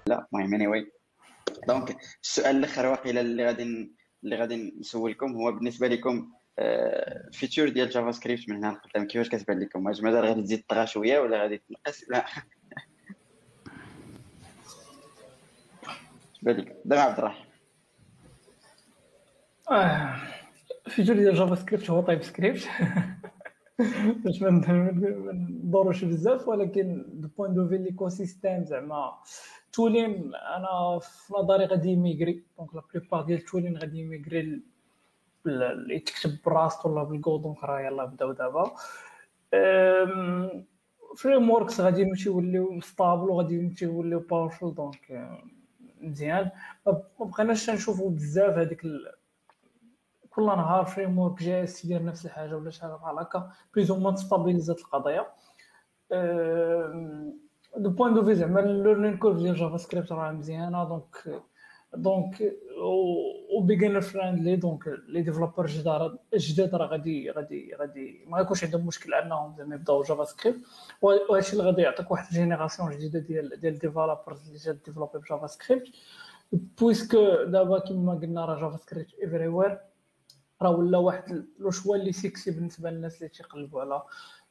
لا المهم anyway. دونك السؤال الاخر واقيلا اللي غادي نسولكم هو بالنسبه لكم الفيتشر ديال جافا سكريبت من هنا لقدام كيفاش كتبان لكم؟ واش مازال غادي تزيد طغى شويه ولا غادي تنقص؟ لا تبان لك دابا عبد الرحيم. الفيتشر ديال جافا سكريبت هو تايب سكريبت. باش ما ندوروش بزاف، ولكن دو بوين دو في ليكو سيستيم زعما تولين انا في نظري غادي يميغري. دونك لا بليبار ديال التولين غادي يميغري اللي تكتب براسك ولا بالكود. دونك راه يلاه بداو دابا فريم وركس غادي يمشي يوليو ستابل وغادي يمشي يوليو باورفول. دونك مزيان ما بقيناش نشوفوا بزاف هذيك كل نهار فريم ورك جاي يدير نفس الحاجه ولا شي حاجه بحال هكا بليز او موان ستابيليزات القضيه. دو بوين دو في زعما الليرنين كورف ديال جافا سكريبت راه مزيانه. دونك او بيجنر فريندلي. دونك لي ديفلوبر جداد راه غادي ما يكونش عندهم مشكل انهم زعما يبداو جافا سكريبت. وهادشي اللي غادي يعطيك واحد الجينيراسيون جديده ديال ديفلوبرز اللي جات ديفلوبي بجافا سكريبت. بويسكو دابا كما قلنا راه جافا سكريبت ايفري وير، راه ولا واحد لو شوا اللي سيكسي بالنسبه للناس اللي تيقلبوا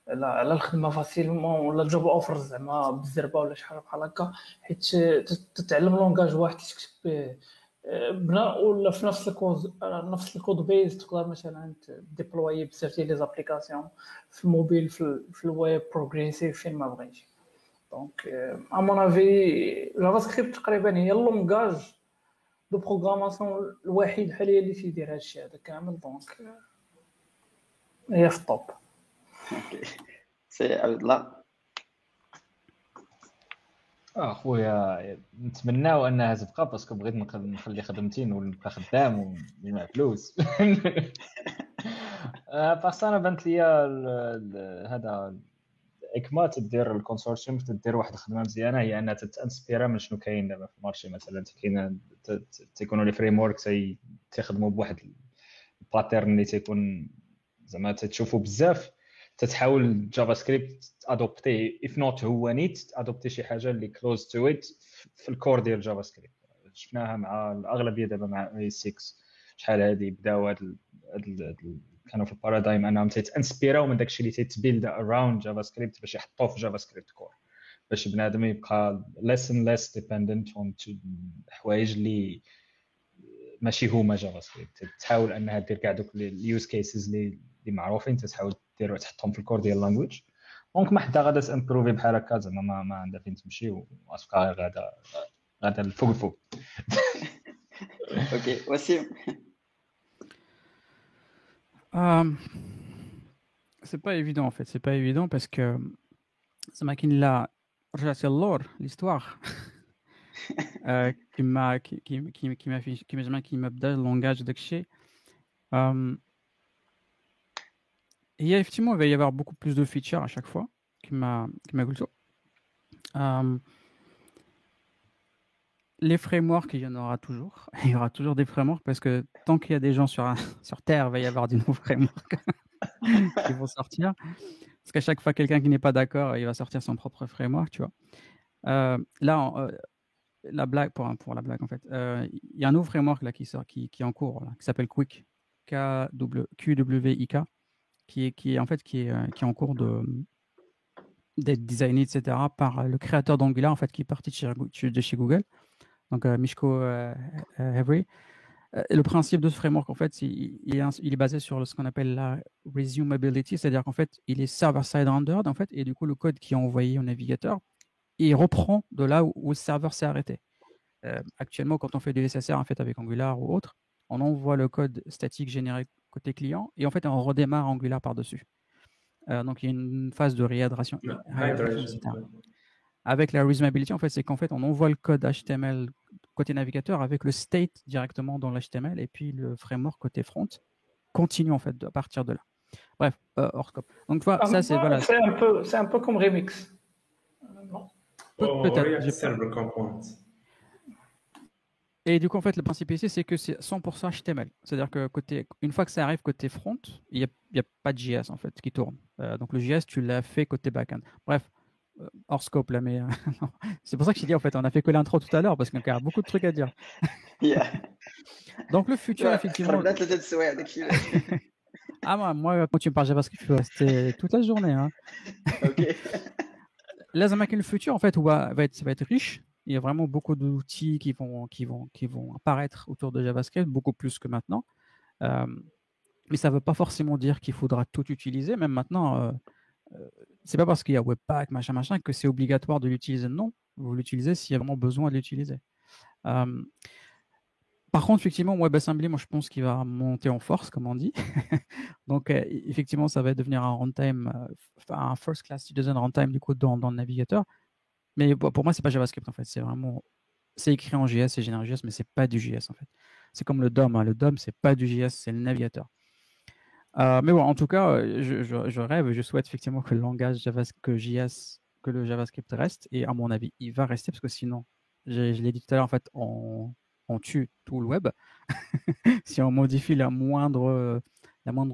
على الخدمه فاسيلمون ولا جوب اوفر زعما بالزربه ولا شي حاجه بحال هكا، حيت تتعلم لونغاج واحد تكتب به بنا ولا في نفس الكود بيز تقدر مثلا ديبلوي بزاف ديال لي زابليكاسيون في الموبيل في الويب بروغريسيف فين ما بغيتي. دونك ا مون افي جافا سكريبت تقريبا هي اللونغاج دو بروغراماسيون الوحيد حاليا اللي تيدير هادشي هذا كامل. دونك هي في الطوب. اوكي سي عبد الله. اخويا نتمناو انها تبقى باسكو بغيت نخلي خدمتي ونبقى خدام ونجمع فلوس. بس انا بانت لي هذا اكما تدير الكونسورسيوم تدير واحد الخدمه مزيانه، هي انها تانسبيرا من شنو كاين دابا في المارشي. مثلا كاين تيكونوا لي فريم ورك تيخدموا بواحد الباترن اللي تيكون زعما تشوفوا بزاف، تتحاول جافا سكريبت ادوبتي اف نوت هو نيت ادوبتي شي حاجه اللي كلوز تو ات في الكور ديال جافا سكريبت. شفناها مع الاغلبيه دابا مع اي 6 شحال هذه بداو هاد كانوا في البارادايم انهم تيتانسبيراو من داكشي اللي تيتبيلد اراوند جافا سكريبت باش يحطوه في جافا سكريبت كور، باش بنادم يبقى less and less dependent on حوايج اللي ماشي هما جافا سكريبت. تحاول انها دير كاع دوك اليوز كيسز اللي معروفين تحاول دير تحطهم في الكور ديال اللانجويج. دونك ما حدا غادا تامبروفي بحال هكا زعما ما عندها فين تمشي واسكا غادا الفوق. اوكي وسيم. C'est pas évident en fait, c'est pas évident parce que ça m'a qu'il l'a رجعت اللور l'histoire qui m'a بدا اللونغاج داكشي. Effectivement il va y avoir beaucoup plus de features à chaque fois كما قلتو. Les frameworks, il y en aura toujours. Il y aura toujours des frameworks parce que tant qu'il y a des gens sur Terre, il va y avoir de nouveaux frameworks qui vont sortir. Parce qu'à chaque fois, quelqu'un qui n'est pas d'accord, il va sortir son propre framework, tu vois. Là, la blague, pour la blague, en fait, il y a un nouveau framework là, qui est en cours, là, qui s'appelle Qwik, QWIK, qui est en cours d'être designé, etc., par le créateur d'Angular, en fait, qui est parti de chez Google. Donc Mishko Avery. Le principe de ce framework, en fait, il est basé sur ce qu'on appelle la resumability, c'est-à-dire qu'en fait, il est server-side rendered, en fait, et du coup, le code qui est envoyé au navigateur, il reprend de là où le serveur s'est arrêté. Actuellement, quand on fait du SSR, en fait, avec Angular ou autre, on envoie le code statique généré côté client, et en fait, on redémarre Angular par-dessus. Donc, il y a une phase de réhydration, etc. Avec la resumability, en fait, c'est qu'en fait, on envoie le code HTML côté navigateur avec le state directement dans l'HTML et puis le framework côté front continue en fait à partir de là. Bref, hors scope. Donc tu vois, ça c'est voilà. C'est un peu comme Remix. Peut-être. Server components. Et du coup, en fait, le principe ici, c'est que c'est 100% HTML. C'est-à-dire que une fois que ça arrive côté front, il y a pas de JS en fait qui tourne. Donc le JS, tu l'as fait côté backend. Bref, hors scope là, mais non. C'est pour ça que j'ai dit en fait, on a fait que l'intro tout à l'heure parce qu'il y a beaucoup de trucs à dire. Donc le futur, effectivement. خربنا 3 السوايع داكشي Ah moi, quand tu me parles JavaScript, je peux rester toute la journée. Hein. OK. Là, le futur, en fait, va être riche. Il y a vraiment beaucoup d'outils qui vont apparaître autour de JavaScript, beaucoup plus que maintenant. Mais ça ne veut pas forcément dire qu'il faudra tout utiliser. Même maintenant, c'est pas parce qu'il y a Webpack, machin, que c'est obligatoire de l'utiliser. Non, vous l'utilisez s'il y a vraiment besoin de l'utiliser. Par contre, effectivement, WebAssembly, moi, je pense qu'il va monter en force, comme on dit. Donc, effectivement, ça va devenir un runtime, un first class citizen runtime du coup dans le navigateur. Mais pour moi, c'est pas JavaScript en fait. C'est écrit en JS, c'est généré JS, mais c'est pas du JS en fait. C'est comme le DOM. Hein. Le DOM, c'est pas du JS, c'est le navigateur. Mais bon, en tout cas, je rêve, je souhaite effectivement que le langage JS, que le JavaScript reste. Et à mon avis, il va rester parce que sinon, je l'ai dit tout à l'heure, en fait, on tue tout le web. Si on modifie la moindre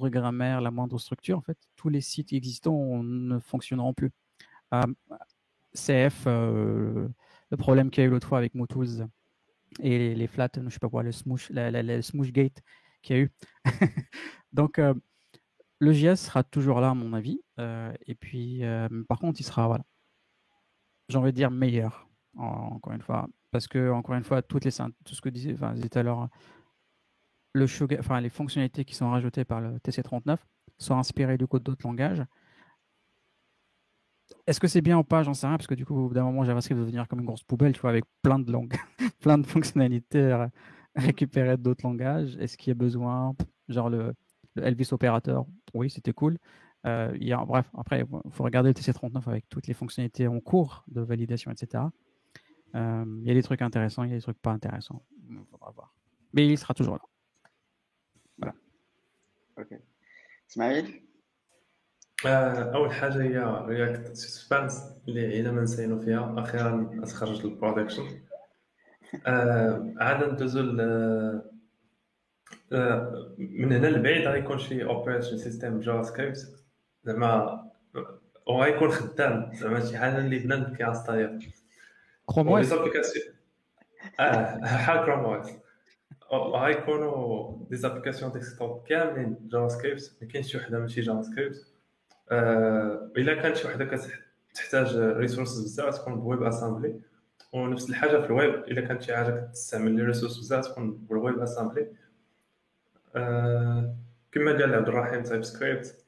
grammaire, la moindre structure, en fait, tous les sites existants ne fonctionneront plus. CF, le problème qu'il y a eu l'autre fois avec MoTools et les flats, je sais pas quoi, le Smooshgate qu'il y a eu. Donc, le JS sera toujours là, à mon avis. Et puis, par contre, il sera, voilà, j'ai envie de dire meilleur, encore une fois. Parce que, encore une fois, tout ce que disait tout à l'heure, les fonctionnalités qui sont rajoutées par le TC39 sont inspirées du code d'autres langages. Est-ce que c'est bien ou pas? J'en sais rien, parce que du coup, au bout d'un moment, JavaScript va devenir comme une grosse poubelle, tu vois, avec plein de langues, plein de fonctionnalités récupérées d'autres langages. Est-ce qu'il y a besoin? Genre le Elvis Operator, oui, c'était cool. Bref, après, il faut regarder le TC39 avec toutes les fonctionnalités en cours de validation, etc. Il y a des trucs intéressants, il y a des trucs pas intéressants. Il faudra voir. Mais il sera toujours là. Voilà. OK. اسماعيل اول حاجه هي رياكت سسبانس اللي الا ما نسينو فيها اخيرا تخرج للبرودكشن. عاده ندوزو من هنا لبعيد غيكون شي اوبريشن سيستم جافا سكريبت زعما وغيكون خدام زعما شي حاجه اللي بنادم كيانستاليها كروم او اس بحال كروم او اس غيكونوا دي زابليكاسيون ديسكتوب كاملين جافا سكريبت ما كاينش شي وحده ماشي جافا سكريبت. الا كانت شي وحده كتحتاج ريسورسز بزاف تكون بويب اسامبلي ونفس الحاجه في الويب الا كانت شي حاجه كتستعمل لي ريسورس بزاف تكون بالويب اسامبلي. كما قال عبد الرحيم تايب سكريبت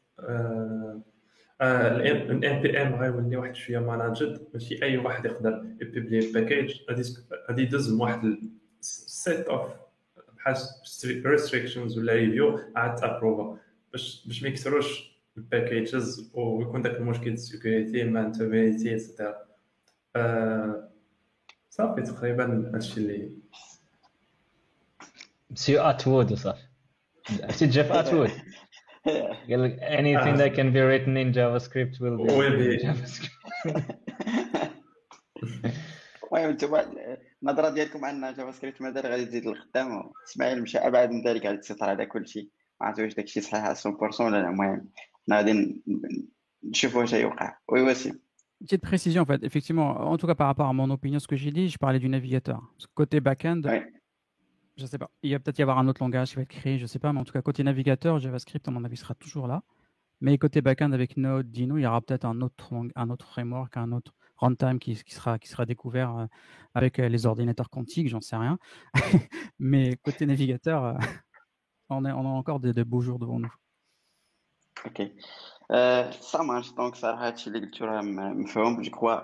الام بي ام غيولي واحد شويه ماناجد ماشي اي واحد يقدر يبيبلي باكيج غادي يدوز من واحد سيت اوف بحال ريستريكشنز ولا ريفيو عاد ابروفا باش ما يكثروش الباكيجز ويكون داك المشكل السيكوريتي مانتابيليتي اكسترا. صافي تقريبا هادشي اللي سي اتوود صافي عرفتي جيف اتوود قال لك anything that can be written in JavaScript will be JavaScript. المهم انتما النظره ديالكم ان جافا سكريبت مازال غادي تزيد للقدام. اسماعيل مشى ابعد من ذلك على التسيطر على كل شيء. ما عرفتش واش داكشي صحيح على 100% ولا لا. المهم حنا غادي نشوفوا واش غيوقع. وي وسيم. Petite précision en fait, effectivement, en tout cas par rapport à mon opinion, ce que j'ai dit, je parlais du navigateur. Côté back-end, je sais pas, il va peut-être y avoir un autre langage qui va être créé, je sais pas, mais en tout cas côté navigateur, JavaScript à mon avis sera toujours là. Mais côté back-end avec Node, Dino, il y aura peut-être un autre framework, un autre runtime qui sera découvert avec les ordinateurs quantiques, j'en sais rien. Mais côté navigateur, on a encore de beaux jours devant nous. Ok. Ça marche. Donc, ça a été le lecture, je crois,